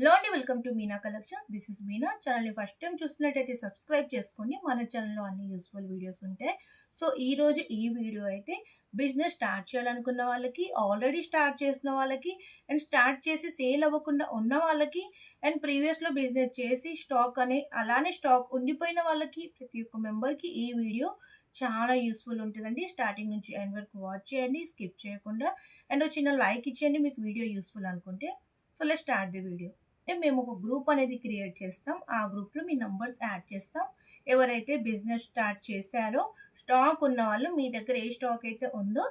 Hello అండి, welcome to Meena collections. This is Meena. ఛానల్ని first time చూస్తున్నట్టయితే సబ్స్క్రైబ్ చేసుకోండి. మన ఛానల్లో అన్ని యూస్ఫుల్ వీడియోస్ ఉంటాయి. సో ఈరోజు ఈ వీడియో అయితే బిజినెస్ స్టార్ట్ చేయాలనుకున్న వాళ్ళకి, ఆల్రెడీ స్టార్ట్ చేసిన వాళ్ళకి, అండ్ స్టార్ట్ చేసి సేల్ అవ్వకుండా ఉన్న వాళ్ళకి, అండ్ ప్రీవియస్లో బిజినెస్ చేసి స్టాక్ అలానే స్టాక్ ఉండిపోయిన వాళ్ళకి, ప్రతి ఒక్క మెంబర్కి ఈ వీడియో చాలా యూస్ఫుల్ ఉంటుందండి. స్టార్టింగ్ నుంచి ఎండ్ వరకు వాచ్ చేయండి, స్కిప్ చేయకుండా. అండ్ ఒక చిన్న లైక్ ఇచ్చేయండి మీకు వీడియో యూస్ఫుల్ అనుకుంటే. So let's start the video. మేము ఒక గ్రూప్ అనేది క్రియేట్ చేస్తాం. ఆ గ్రూప్లో మీ నంబర్స్ యాడ్ చేస్తాం. ఎవరైతే బిజినెస్ స్టార్ట్ చేశారో స్టాక్ ఉన్న వాళ్ళు, మీ దగ్గర ఏ స్టాక్ అయితే ఉందో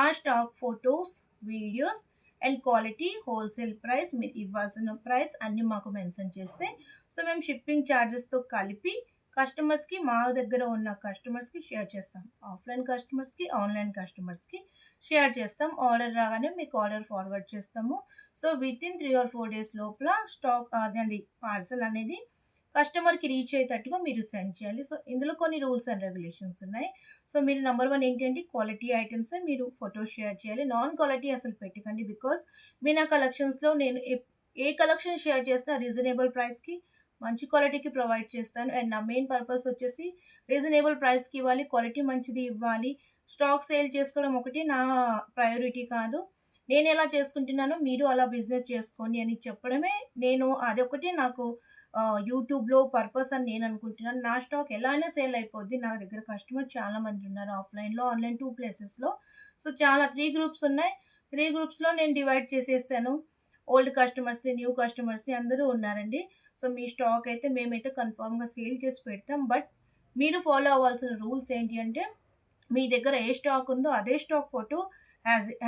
ఆ stock photos, videos and quality, wholesale price, మీరు ఇవ్వాల్సిన ప్రైస్ అన్నీ మాకు మెన్షన్ చేస్తే, సో మేము షిప్పింగ్ ఛార్జెస్తో కలిపి కస్టమర్స్కి, మా దగ్గర ఉన్న కస్టమర్స్కి షేర్ చేస్తాం. ఆఫ్లైన్ కస్టమర్స్కి, ఆన్లైన్ కస్టమర్స్కి షేర్ చేస్తాం. ఆర్డర్ రాగానే మీకు ఆర్డర్ ఫార్వర్డ్ చేస్తాము. So with in 3 or 4 days లోపల స్టాక్ అదండి పార్సల్ అనేది కస్టమర్కి రీచ్ అయ్యేటట్టుగా మీరు సెండ్ చేయాలి. సో ఇందులో కొన్ని రూల్స్ అండ్ రెగ్యులేషన్స్ ఉన్నాయి. సో మీరు నెంబర్ 1 ఏంటంటే క్వాలిటీ ఐటమ్స్ మీరు ఫోటో షేర్ చేయాలి. నాన్ క్వాలిటీ అసలు పెట్టకండి. బికాస్ మీనా కలెక్షన్స్లో నేను ఏ కలెక్షన్ షేర్ చేసినా రీజనబుల్ ప్రైస్కి, మంచి క్వాలిటీకి ప్రొవైడ్ చేస్తాను. అండ్ నా మెయిన్ పర్పస్ వచ్చేసి రీజనబుల్ ప్రైస్కి ఇవ్వాలి, క్వాలిటీ మంచిది ఇవ్వాలి. స్టాక్ సేల్ చేసుకోవడం ఒకటి నా ప్రయారిటీ కాదు. నేను ఎలా చేసుకుంటున్నానో మీరు అలా బిజినెస్ చేసుకోండి అని చెప్పడమే. అదొకటి నాకు యూట్యూబ్లో పర్పస్ అని నేను అనుకుంటున్నాను. నా స్టాక్ ఎలా అయినా సేల్ అయిపోద్ది. నా దగ్గర కస్టమర్ చాలామంది ఉన్నారు, ఆఫ్లైన్లో, ఆన్లైన్ 2 ప్లేసెస్లో. సో 3 గ్రూప్స్ ఉన్నాయి. 3 గ్రూప్స్లో నేను డివైడ్ చేసేసాను. ఓల్డ్ కస్టమర్స్ని, న్యూ కస్టమర్స్ని అందరూ ఉన్నారండి. సో మీ స్టాక్ అయితే మేమైతే కన్ఫామ్గా సేల్ చేసి పెడతాం. బట్ మీరు ఫాలో అవ్వాల్సిన రూల్స్ ఏంటి అంటే, మీ దగ్గర ఏ స్టాక్ ఉందో అదే స్టాక్ ఫోటో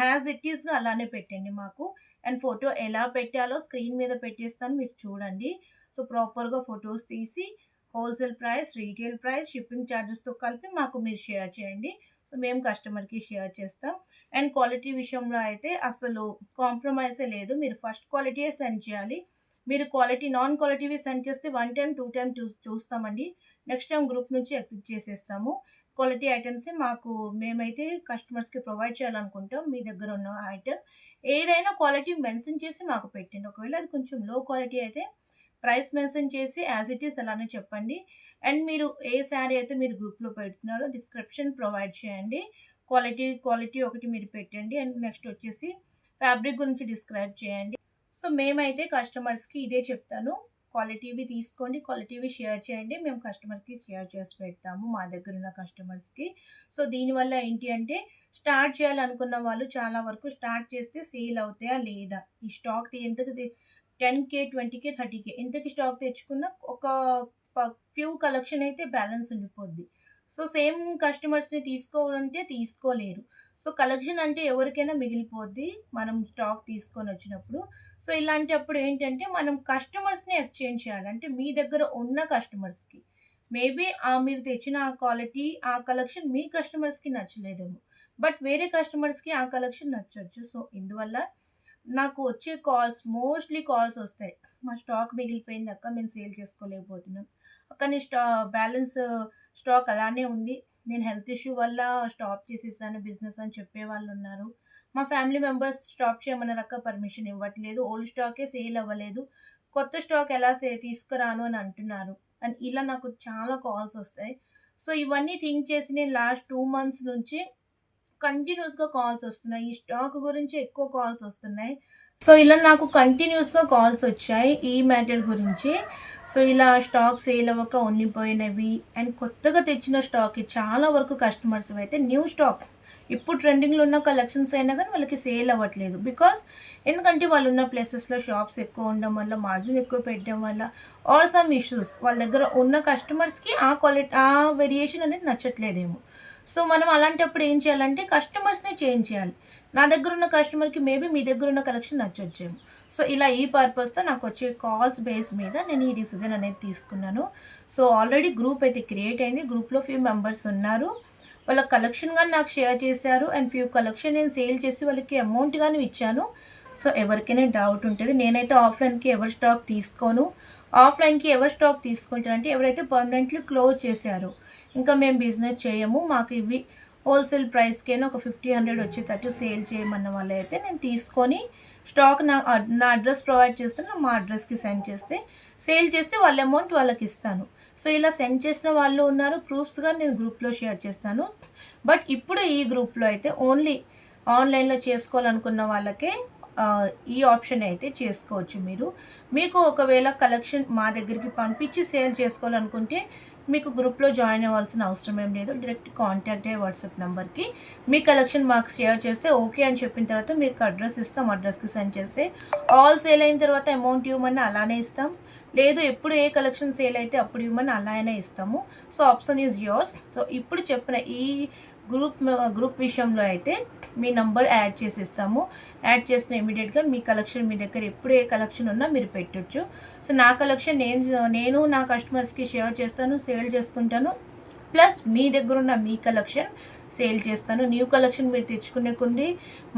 యాజ్ ఇట్ ఈస్గా అలానే పెట్టండి మాకు. అండ్ ఫోటో ఎలా పెట్టాలో స్క్రీన్ మీద పెట్టేస్తాను, మీరు చూడండి. సో ప్రాపర్గా ఫొటోస్ తీసి wholesale price, retail price, shipping ఛార్జెస్తో కలిపి మాకు మీరు షేర్ చేయండి. సో మేము కస్టమర్కి షేర్ చేస్తాం. అండ్ క్వాలిటీ విషయంలో అయితే అసలు కాంప్రమైజే లేదు. మీరు ఫస్ట్ క్వాలిటీయే సెండ్ చేయాలి. మీరు నాన్ క్వాలిటీవి సెండ్ చేస్తే 1 టైం 2 టైం చూస్తామండి. నెక్స్ట్ టైం గ్రూప్ నుంచి ఎగ్జిట్ చేసేస్తాము. క్వాలిటీ ఐటమ్సే మేమైతే కస్టమర్స్కి ప్రొవైడ్ చేయాలనుకుంటాం. మీ దగ్గర ఉన్న ఐటమ్ ఏదైనా క్వాలిటీ మెన్షన్ చేసి మాకు పెట్టండి. ఒకవేళ అది కొంచెం లో క్వాలిటీ అయితే ప్రైస్ మెన్షన్ చేసి యాజ్ ఇట్ ఈస్ అలానే చెప్పండి. అండ్ మీరు ఏ శారీ అయితే మీరు గ్రూప్లో పెడుతున్నారో డిస్క్రిప్షన్ ప్రొవైడ్ చేయండి. క్వాలిటీ ఒకటి మీరు పెట్టండి. అండ్ నెక్స్ట్ వచ్చేసి ఫ్యాబ్రిక్ గురించి డిస్క్రైబ్ చేయండి. సో మేమైతే కస్టమర్స్కి ఇదే చెప్తాను, క్వాలిటీవి తీసుకోండి, క్వాలిటీవి షేర్ చేయండి. మేము కస్టమర్కి షేర్ చేసి పెడతాము, మా దగ్గర ఉన్న కస్టమర్స్కి. సో దీనివల్ల ఏంటి అంటే, స్టార్ట్ చేయాలనుకున్న వాళ్ళు చాలా వరకు స్టార్ట్ చేస్తే సేల్ అవుతాయా లేదా, ఈ స్టాక్ ఎంతకు 10K 20K 30K ఎంతకి స్టాక్ తెచ్చుకున్న ఒక ఫ్యూ కలెక్షన్ అయితే బ్యాలెన్స్ ఉండిపోద్ది. సో సేమ్ కస్టమర్స్ని తీసుకోవాలంటే తీసుకోలేరు. సో కలెక్షన్ అంటే ఎవరికైనా మిగిలిపోద్ది మనం స్టాక్ తీసుకొని వచ్చినప్పుడు. సో ఇలాంటప్పుడు ఏంటంటే, మనం కస్టమర్స్ని ఎక్స్చేంజ్ చేయాలి. అంటే మీ దగ్గర ఉన్న కస్టమర్స్కి మేబీ మీరు తెచ్చిన ఆ క్వాలిటీ, ఆ కలెక్షన్ మీ కస్టమర్స్కి నచ్చలేదేమో, బట్ వేరే కస్టమర్స్కి ఆ కలెక్షన్ నచ్చొచ్చు. సో ఇందువల్ల నాకు వచ్చే మోస్ట్లీ కాల్స్ వస్తాయి. మా స్టాక్ మిగిలిపోయింది అక్క, మేము సేల్ చేసుకోలేకపోతున్నాం, కానీ బ్యాలెన్స్ స్టాక్ అలానే ఉంది, నేను హెల్త్ ఇష్యూ వల్ల స్టాప్ చేసేసాను బిజినెస్ అని చెప్పేవాళ్ళు ఉన్నారు. మా ఫ్యామిలీ మెంబర్స్ స్టాప్ చేయమన్నారు అక్క, పర్మిషన్ ఇవ్వట్లేదు, ఓల్డ్ స్టాకే సేల్ అవ్వలేదు, కొత్త స్టాక్ ఎలా తీసుకురాను అని అంటున్నారు. అండ్ ఇలా నాకు చాలా కాల్స్ వస్తాయి. సో ఇవన్నీ థింక్ చేసి నేను లాస్ట్ 2 months నుంచి కంటిన్యూస్గా కాల్స్ వస్తున్నాయి. ఈ స్టాక్ గురించి ఎక్కువ కాల్స్ వస్తున్నాయి. సో ఇలా నాకు కంటిన్యూస్గా కాల్స్ వచ్చాయి ఈ మ్యాటర్ గురించి. సో ఇలా స్టాక్ సేల్ అవ్వక ఉండిపోయినవి అండ్ కొత్తగా తెచ్చిన స్టాక్ చాలా వరకు కస్టమర్స్ అయితే న్యూ స్టాక్ ఇప్పుడు ట్రెండింగ్లో ఉన్న కలెక్షన్స్ అయినా కానీ వాళ్ళకి సేల్ అవ్వట్లేదు. ఎందుకంటే వాళ్ళు ఉన్న ప్లేసెస్లో షాప్స్ ఎక్కువ ఉండడం వల్ల, మార్జిన్ ఎక్కువ పెట్టడం వల్ల, ఆర్ సమ్ ఇష్యూస్, వాళ్ళ దగ్గర ఉన్న కస్టమర్స్కి ఆ వేరియేషన్ అనేది నచ్చట్లేదేమో. సో మనం అలాంటప్పుడు ఏం చేయాలంటే కస్టమర్స్ని చేంజ్ చేయాలి. నా దగ్గర ఉన్న కస్టమర్కి మేబీ మీ దగ్గర ఉన్న కలెక్షన్ నచ్చొచ్చేమో. సో ఇలా ఈ పర్పస్తో నాకు వచ్చే కాల్స్ బేస్ మీద నేను ఈ డిసిజన్ అనేది తీసుకున్నాను. సో ఆల్రెడీ గ్రూప్ అయితే క్రియేట్ అయింది. గ్రూప్లో ఫ్యూ మెంబర్స్ ఉన్నారు. వాళ్ళ కలెక్షన్ కానీ నాకు షేర్ చేశారు. అండ్ ఫ్యూ కలెక్షన్ నేను సేల్ చేసి వాళ్ళకి అమౌంట్ కానీ ఇచ్చాను. సో ఎవరికైనా డౌట్ ఉంటుంది, నేనైతే ఆఫ్లైన్కి ఎవరు స్టాక్ తీసుకోను. ఆఫ్లైన్కి ఎవరు స్టాక్ తీసుకుంటారంటే ఎవరైతే పర్మనెంట్లీ క్లోజ్ చేశారో, ఇంకా మేము బిజినెస్ చేయము, మాకు ఇవి హోల్సేల్ ప్రైస్కైనా ఒక 50-100 వచ్చేటట్టు సేల్ చేయమన్న వాళ్ళైతే నేను తీసుకొని స్టాక్ నా అడ్రస్ ప్రొవైడ్ చేస్తే మా అడ్రస్కి సెండ్ చేస్తే సేల్ చేస్తే వాళ్ళ అమౌంట్ వాళ్ళకి ఇస్తాను. సో ఇలా సెండ్ చేసిన వాళ్ళు ఉన్నారు, ప్రూఫ్స్గా నేను గ్రూప్లో షేర్ చేస్తాను. బట్ ఇప్పుడు ఈ గ్రూప్లో అయితే ఓన్లీ ఆన్లైన్లో చేసుకోవాలనుకున్న వాళ్ళకే ఈ ఆప్షన్ అయితే చేసుకోవచ్చు. మీకు ఒకవేళ కలెక్షన్ మా దగ్గరికి పంపించి సేల్ చేసుకోవాలనుకుంటే మీకు గ్రూప్లో జాయిన్ అవ్వాల్సిన అవసరం ఏం లేదు. డైరెక్ట్ కాంటాక్ట్ అయ్యే వాట్సాప్ నెంబర్కి మీ కలెక్షన్ మాకు షేర్ చేస్తే ఓకే అని చెప్పిన తర్వాత మీకు అడ్రస్ ఇస్తాం, అడ్రస్కి సెండ్ చేస్తే ఆల్ సేల్ అయిన తర్వాత అమౌంట్ ఇవ్వమని అలానే ఇస్తాం. లేదు ఎప్పుడు ఏ కలెక్షన్ సేల్ అయితే అప్పుడు ఇవ్వమని అలా అయినా ఇస్తాము. So option is yours. So ఇప్పుడు చెప్పిన ఈ గ్రూప్ విషయంలో అయితే మీ నంబర్ యాడ్ చేసి ఇస్తాము. యాడ్ చేసిన ఇమీడియట్గా మీ కలెక్షన్ మీ దగ్గర ఎప్పుడు ఏ కలెక్షన్ ఉన్నా మీరు పెట్టొచ్చు. సో నా కలెక్షన్ నేను నా కస్టమర్స్కి షేర్ చేస్తాను, సేల్ చేసుకుంటాను. ప్లస్ మీ దగ్గర ఉన్న మీ కలెక్షన్ సేల్ చేస్తాను. న్యూ కలెక్షన్ మీరు తెచ్చుకునే కొన్ని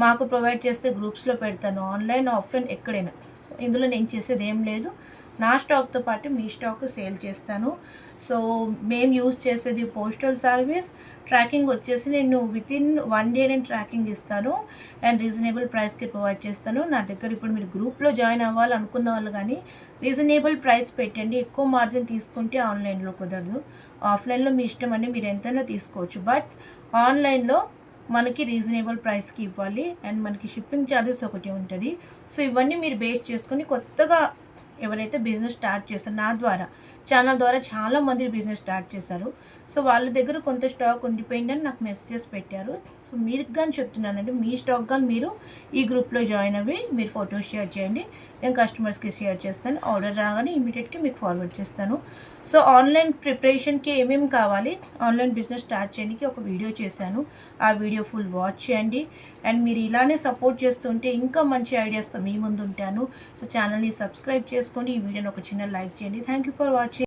మాకు ప్రొవైడ్ చేస్తే గ్రూప్స్లో పెడతాను, ఆన్లైన్ ఆఫ్లైన్ ఎక్కడైనా. సో ఇందులో నేను చేసేది ఏం లేదు, నా స్టాక్తో పాటు మీ స్టాక్ సేల్ చేస్తాను. సో మేము యూజ్ చేసేది పోస్టల్ సర్వీస్. ట్రాకింగ్ వచ్చేసి నేను వితిన్ 1 డే నేను ట్రాకింగ్ ఇస్తాను అండ్ రీజనబుల్ ప్రైస్కి ప్రొవైడ్ చేస్తాను. నా దగ్గర ఇప్పుడు మీరు గ్రూప్లో జాయిన్ అవ్వాలనుకున్న వాళ్ళు కానీ రీజనబుల్ ప్రైస్ పెట్టండి. ఎక్కువ మార్జిన్ తీసుకుంటే ఆన్లైన్లో కుదరదు. ఆఫ్లైన్లో మీ ఇష్టం అండి, మీరు ఎంతైనా తీసుకోవచ్చు. బట్ ఆన్లైన్లో మనకి రీజనబుల్ ప్రైస్కి ఇవ్వాలి అండ్ మనకి షిప్పింగ్ ఛార్జెస్ ఒకటి ఉంటుంది. సో ఇవన్నీ మీరు బేస్ చేసుకొని కొత్తగా ఎవరైతే బిజినెస్ స్టార్ట్ చేస్తారో నా ద్వారా ఛానల్ ద్వారా చాలామంది బిజినెస్ స్టార్ట్ చేశారు. సో వాళ్ళ దగ్గర కొంత స్టాక్ ఉండిపోయిందని నాకు మెసేజెస్ పెట్టారు. సో మీరు కానీ చెప్తున్నానండి, మీ స్టాక్ కానీ మీరు ఈ గ్రూప్లో జాయిన్ అవ్వి మీరు ఫొటోస్ షేర్ చేయండి, నేను కస్టమర్స్కి షేర్ చేస్తాను. ఆర్డర్ రాగానే ఇమీడియట్గా మీకు ఫార్వర్డ్ చేస్తాను. సో ఆన్లైన్ ప్రిపరేషన్కి ఏమేమి కావాలి, ఆన్లైన్ బిజినెస్ స్టార్ట్ చేయడానికి ఒక వీడియో చేశాను. ఆ వీడియో ఫుల్ వాచ్ చేయండి అండ్ మీరు ఇలానే సపోర్ట్ చేస్తుంటే ఇంకా మంచి ఐడియాస్తో మీ ముందు ఉంటాను. సో ఛానల్ని సబ్స్క్రైబ్ చేసుకోండి, ఈ వీడియోని ఒక చిన్న లైక్ చేయండి. Thank you for watching.